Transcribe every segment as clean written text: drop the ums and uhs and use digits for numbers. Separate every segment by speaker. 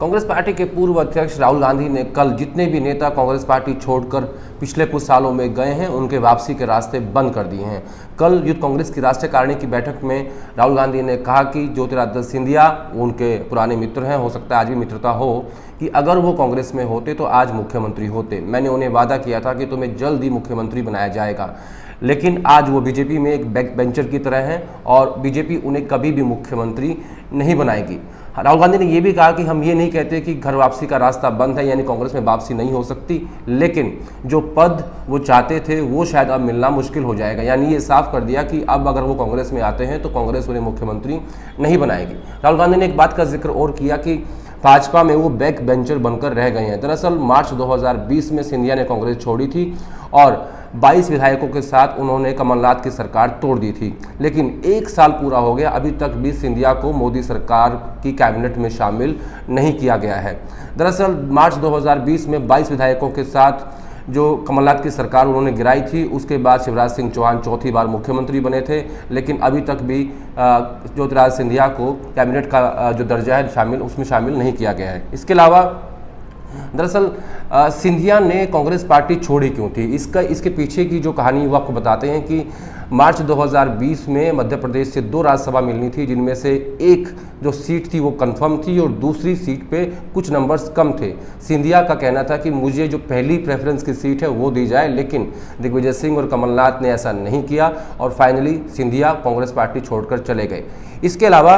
Speaker 1: Congress party के पूर्व अध्यक्ष राहुल गांधी ने कल जितने भी नेता कांग्रेस पार्टी छोड़कर पिछले कुछ सालों में गए हैं उनके वापसी के रास्ते बंद कर दिए हैं। कल यूथ कांग्रेस की राष्ट्रीय कारिणी की बैठक में राहुल गांधी ने कहा कि ज्योतिरादित्य सिंधिया उनके पुराने मित्र हैं, हो सकता है आज भी मित्रता हो, कि अगर वो कांग्रेस में होते तो आज मुख्यमंत्री होते। मैंने उन्हें वादा किया था कि तुम्हें जल्द ही मुख्यमंत्री बनाया जाएगा, लेकिन आज वो बीजेपी में एक बैक बेंचर की तरह हैं और बीजेपी उन्हें कभी भी मुख्यमंत्री नहीं बनाएगी। राहुल गांधी ने यह भी कहा कि हम ये नहीं कहते कि घर वापसी का रास्ता बंद है, यानी कांग्रेस में वापसी नहीं हो सकती, लेकिन जो पद वो चाहते थे वो शायद अब मिलना मुश्किल हो जाएगा। यानी ये साफ कर दिया कि अब अगर वो कांग्रेस में आते हैं तो कांग्रेस उन्हें मुख्यमंत्री नहीं बनाएगी। राहुल गांधी ने एक बात का जिक्र और किया कि भाजपा में वो बैक बेंचर बनकर रह गए हैं। दरअसल मार्च 2020 में सिंधिया ने कांग्रेस छोड़ी थी और 22 विधायकों के साथ उन्होंने कमलनाथ की सरकार तोड़ दी थी, लेकिन एक साल पूरा हो गया, अभी तक भी सिंधिया को मोदी सरकार की कैबिनेट में शामिल नहीं किया गया है। दरअसल मार्च 2020 में 22 विधायकों के साथ जो कमलनाथ की सरकार उन्होंने गिराई थी, उसके बाद शिवराज सिंह चौहान चौथी बार मुख्यमंत्री बने थे, लेकिन अभी तक भी ज्योतिरादित्य सिंधिया को कैबिनेट का जो दर्जा है उसमें शामिल नहीं किया गया है। इसके अलावा दरअसल सिंधिया ने कांग्रेस पार्टी छोड़ी क्यों थी, इसके पीछे की जो कहानी वो आपको बताते हैं कि मार्च 2020 में मध्य प्रदेश से 2 राज्यसभा मिलनी थी, जिनमें से एक जो सीट थी वो कंफर्म थी और दूसरी सीट पे कुछ नंबर्स कम थे। सिंधिया का कहना था कि मुझे जो पहली प्रेफरेंस की सीट है वो दी जाए, लेकिन दिग्विजय सिंह और कमलनाथ ने ऐसा नहीं किया और फाइनली सिंधिया कांग्रेस पार्टी छोड़कर चले गए। इसके अलावा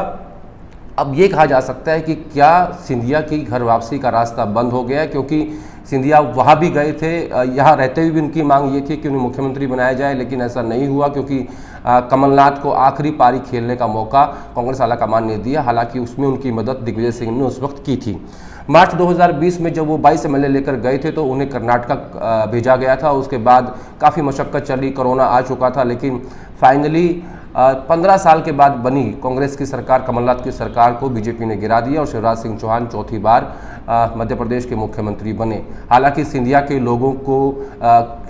Speaker 1: अब ये कहा जा सकता है कि क्या सिंधिया की घर वापसी का रास्ता बंद हो गया, क्योंकि सिंधिया वहाँ भी गए थे, यहाँ रहते हुए भी उनकी मांग ये थी कि उन्हें मुख्यमंत्री बनाया जाए, लेकिन ऐसा नहीं हुआ क्योंकि कमलनाथ को आखिरी पारी खेलने का मौका कांग्रेस आलाकमान ने दिया। हालांकि उसमें उनकी मदद दिग्विजय सिंह ने उस वक्त की थी। मार्च 2020 में जब वो 22 एमएलए लेकर गए थे तो उन्हें कर्नाटक भेजा गया था। उसके बाद काफ़ी मशक्क़त चली, कोरोना आ चुका था, लेकिन फाइनली 15 साल के बाद बनी कांग्रेस की सरकार, कमलनाथ की सरकार को बीजेपी ने गिरा दिया और शिवराज सिंह चौहान चौथी बार मध्य प्रदेश के मुख्यमंत्री बने। हालांकि सिंधिया के लोगों को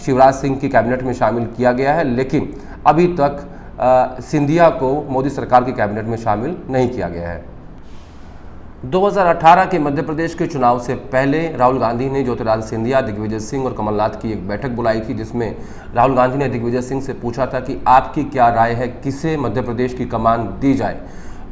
Speaker 1: शिवराज सिंह की कैबिनेट में शामिल किया गया है, लेकिन अभी तक सिंधिया को मोदी सरकार की कैबिनेट में शामिल नहीं किया गया है। 2018 के मध्य प्रदेश के चुनाव से पहले राहुल गांधी ने ज्योतिरादित्य सिंधिया, दिग्विजय सिंह और कमलनाथ की एक बैठक बुलाई थी, जिसमें राहुल गांधी ने दिग्विजय सिंह से पूछा था कि आपकी क्या राय है, किसे मध्य प्रदेश की कमान दी जाए।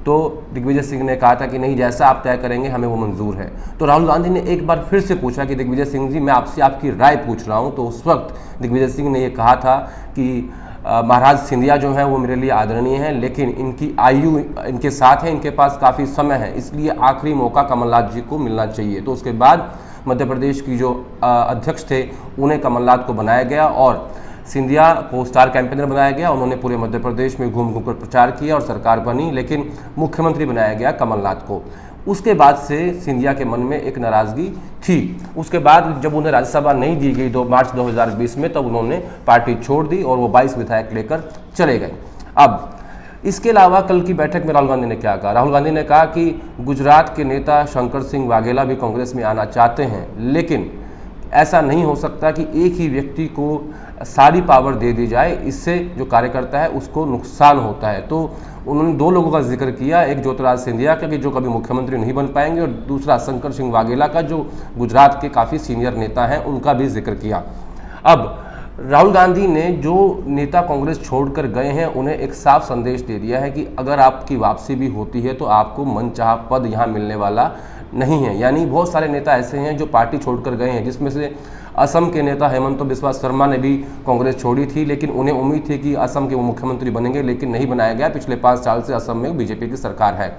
Speaker 1: तो दिग्विजय सिंह ने कहा था कि नहीं, जैसा आप तय करेंगे हमें वो मंजूर है। तो राहुल गांधी ने एक बार फिर से पूछा कि दिग्विजय सिंह जी, मैं आपसे आपकी राय पूछ रहा हूँ। तो उस वक्त दिग्विजय सिंह ने ये कहा था कि महाराज सिंधिया जो हैं वो मेरे लिए आदरणीय हैं, लेकिन इनकी आयु इनके साथ है, इनके पास काफ़ी समय है, इसलिए आखिरी मौका कमलनाथ जी को मिलना चाहिए। तो उसके बाद मध्य प्रदेश की जो अध्यक्ष थे उन्हें कमलनाथ को बनाया गया और सिंधिया को स्टार कैंपेनर बनाया गया। उन्होंने पूरे मध्य प्रदेश में घूम घूम कर प्रचार किया और सरकार बनी, लेकिन मुख्यमंत्री बनाया गया कमलनाथ को। उसके बाद से सिंधिया के मन में एक नाराज़गी थी। उसके बाद जब उन्हें राज्यसभा नहीं दी गई मार्च 2020 में, तब उन्होंने पार्टी छोड़ दी और वो 22 विधायक लेकर चले गए। अब इसके अलावा कल की बैठक में राहुल गांधी ने क्या कहा? राहुल गांधी ने कहा कि गुजरात के नेता शंकर सिंह वाघेला भी कांग्रेस में आना चाहते हैं, लेकिन ऐसा नहीं हो सकता कि एक ही व्यक्ति को सारी पावर दे दी जाए, इससे जो कार्यकर्ता है उसको नुकसान होता है। तो उन्होंने 2 लोगों का जिक्र किया, एक ज्योतिरादित्य सिंधिया का कि जो कभी मुख्यमंत्री नहीं बन पाएंगे, और दूसरा शंकर सिंह वाघेला का जो गुजरात के काफ़ी सीनियर नेता हैं, उनका भी जिक्र किया। अब राहुल गांधी ने जो नेता कांग्रेस छोड़कर गए हैं उन्हें एक साफ संदेश दे दिया है कि अगर आपकी वापसी भी होती है तो आपको मनचाहा पद यहाँ मिलने वाला नहीं है। यानी बहुत सारे नेता ऐसे हैं जो पार्टी छोड़कर गए हैं, जिसमें से असम के नेता हेमंत बिस्वा शर्मा ने भी कांग्रेस छोड़ी थी, लेकिन उन्हें उम्मीद थी कि असम के वो मुख्यमंत्री बनेंगे, लेकिन नहीं बनाया गया। पिछले 5 साल से असम में बीजेपी की सरकार है।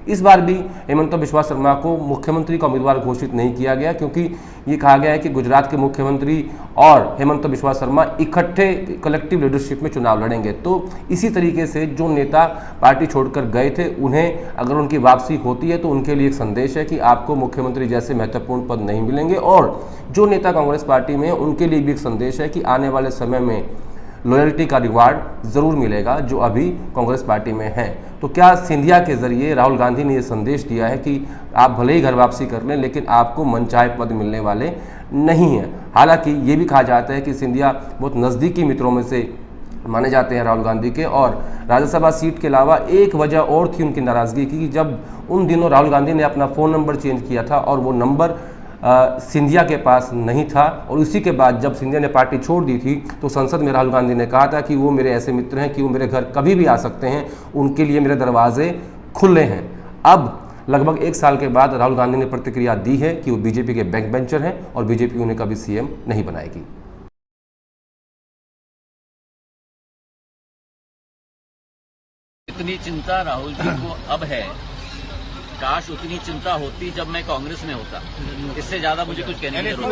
Speaker 1: इस बार भी हेमंत बिस्वा शर्मा को मुख्यमंत्री का उम्मीदवार घोषित नहीं किया गया, क्योंकि ये कहा गया है कि गुजरात के मुख्यमंत्री और हेमंत बिस्वा शर्मा इकट्ठे कलेक्टिव लीडरशिप में चुनाव लड़ेंगे। तो इसी तरीके से जो नेता पार्टी छोड़कर गए थे, उन्हें अगर उनकी वापसी होती है तो उनके लिए एक संदेश है कि आपको मुख्यमंत्री जैसे महत्वपूर्ण पद नहीं मिलेंगे, और जो नेता कांग्रेस पार्टी में है उनके लिए भी एक संदेश है कि आने वाले समय में लॉयल्टी का रिवार्ड ज़रूर मिलेगा, जो अभी कांग्रेस पार्टी में है। तो क्या सिंधिया के जरिए राहुल गांधी ने ये संदेश दिया है कि आप भले ही घर वापसी कर लें, लेकिन आपको मनचाहे पद मिलने वाले नहीं हैं? हालांकि ये भी कहा जाता है कि सिंधिया बहुत नज़दीकी मित्रों में से माने जाते हैं राहुल गांधी के। और राज्यसभा सीट के अलावा एक वजह और थी उनकी नाराज़गी की कि जब उन दिनों राहुल गांधी ने अपना फ़ोन नंबर चेंज किया था और वो नंबर सिंधिया के पास नहीं था, और उसी के बाद जब सिंधिया ने पार्टी छोड़ दी थी तो संसद में राहुल गांधी ने कहा था कि वो मेरे ऐसे मित्र हैं कि वो मेरे घर कभी भी आ सकते हैं, उनके लिए मेरे दरवाजे खुले हैं। अब लगभग 1 साल के बाद राहुल गांधी ने प्रतिक्रिया दी है कि वो बीजेपी के बैक बेंचर हैं और बीजेपी उन्हें कभी सीएम नहीं बनाएगी।
Speaker 2: इतनी चिंता राहुल जी को अब है, काश उतनी चिंता होती जब मैं कांग्रेस में होता। इससे ज्यादा मुझे कुछ कहने की जरूरत नहीं।